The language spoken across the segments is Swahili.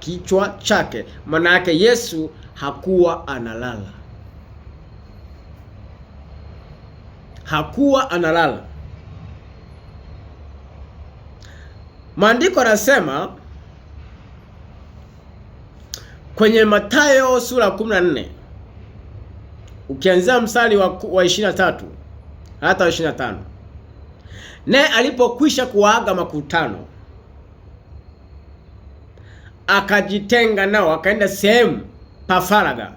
kichwa chake. Maana yake Yesu hakuwa analala. Hakuwa analala. Maandiko yanasema kwenye Mathayo sura 14 ukianzia mstari wa 23 hata 25. Naye alipokwisha kuwaaga makutano, akajitenga nao, akaenda sehemu pa faragha,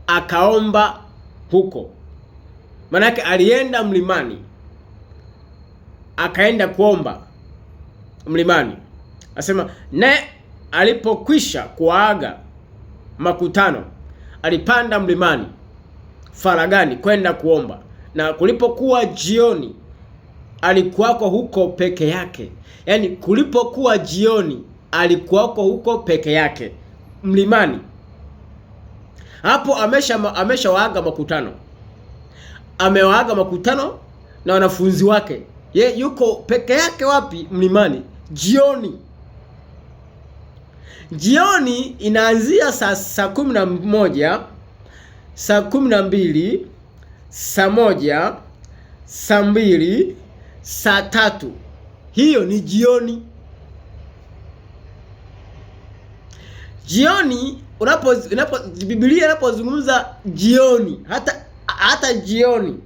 akaomba huko. Manake alienda mlimani, akaenda kuomba mlimani. Asema naye alipokwisha kuwaaga makutano, alipanda mlimani faragani kwenda kuomba. Na kulipokuwa jioni, alikuwako huko peke yake. Yaani kulipokuwa jioni, alikuwako huko peke yake mlimani. Hapo ameshawaaga makutano. Amewaaga makutano na wanafunzi wake. Ye yuko peke yake wapi? Mlimani. Jioni. Jioni inaanzia saa 11, saa 12, saa 1, saa 2, saa 3. Hiyo ni jioni. Jioni Biblia inapozungumza jioni, hata jioni,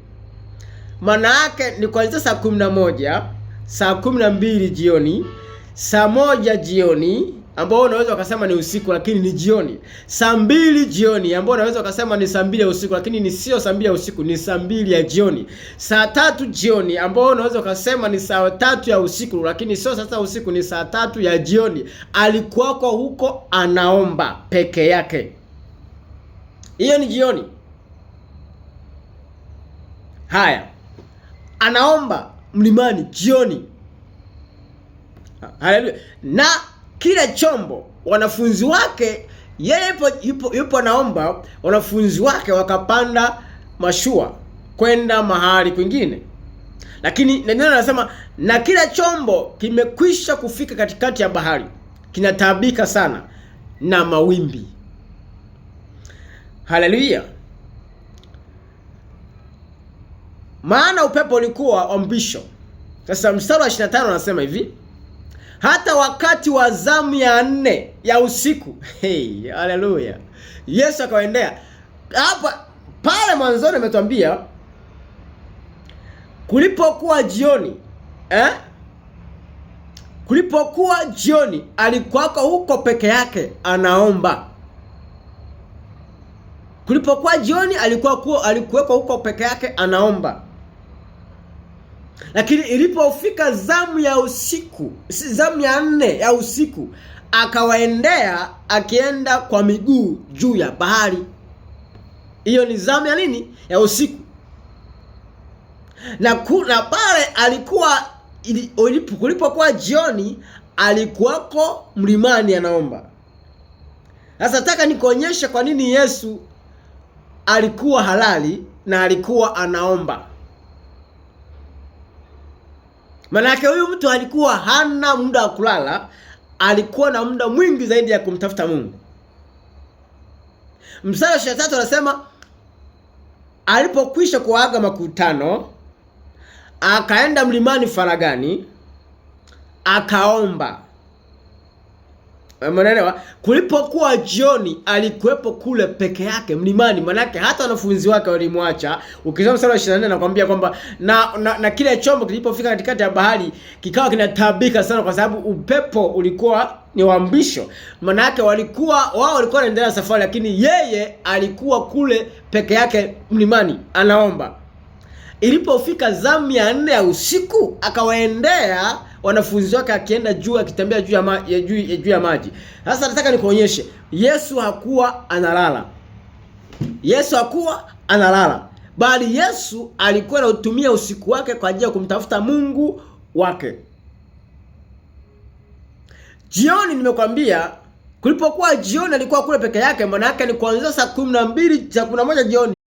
maana yake ni kuanzia saa 11, saa 12 jioni, saa 1 jioni, ambao unaweza ukasema ni usiku lakini ni jioni. Saa 2 jioni, ambao unaweza ukasema ni saa 2 ya usiku lakini ni sio saa 2 ya usiku, ni saa 2 ya jioni. Saa 3 jioni, ambao unaweza ukasema ni saa 3 ya usiku lakini sio sasa usiku, ni saa 3 ya jioni. Alikuwako huko anaomba peke yake. Hiyo ni jioni. Haya, anaomba mlimani jioni. Haleluya. Na kile chombo, wanafunzi wake, yeye yupo anaomba, wanafunzi wake wakapanda mashua kwenda mahali kwingine. Lakini neno linasema na kile chombo kimekwisha kufika katikati ya bahari, kinataabika sana na mawimbi. Haleluya. Maana upepo ulikuwa wa mbisho. Sasa mstari wa 25 anasema hivi: hata wakati wa zamu ya 4 ya usiku. Hey, haleluya. Yesu akawaendea. Hapa pale mwanzoni ametuambia kulipokuwa jioni, kulipokuwa jioni alikuwa huko peke yake anaomba. Kulipokuwa jioni alikuweko huko peke yake anaomba. Lakini ilipofika zamu ya usiku, zamu ya 4 ya usiku, akawaendea akienda kwa miguu juu ya bahari. Hiyo ni zamu ya nini? Ya usiku. Na pale alikuwa kulipokuwa jioni alikuwako mlimani anaomba. Sasa nataka nikuonyeshe kwa nini Yesu alikuwa halali na alikuwa anaomba. Manake huyu mtu alikuwa hana muda wa kulala, alikuwa na muda mwingi zaidi ya kumtafuta Mungu. Mstari wa 23 anasema alipokwisha kuaga makutano, akaenda mlimani faragani, akaomba. Umeelewa? Kulipokuwa jioni alikuwepo kule peke yake mlimani. Manake hata wanafunzi wake walimwacha. Ukisoma mstari wa 24 nakwambia kwamba na kile chombo kilipofika katikati ya bahari kikawa kinataabika sana, kwa sababu upepo ulikuwa ni wa mbisho. Manake wao walikuwa wanaendelea safari, lakini yeye alikuwa kule peke yake mlimani anaomba. Ilipofika zamu ya 4 ya usiku akawaendea wanafunzi wake akienda juu, akitembea juu ya maji. Sasa nataka nikuonyeshe Yesu hakuwa analala. Yesu hakuwa analala, bali Yesu alikuwa anatumia usiku wake kwa ajili ya kumtafuta Mungu wake. Jioni nimekwambia, kulipokuwa jioni alikuwa kule peke yake. Maana yake ni kuanzia saa 12 saa 11 jioni.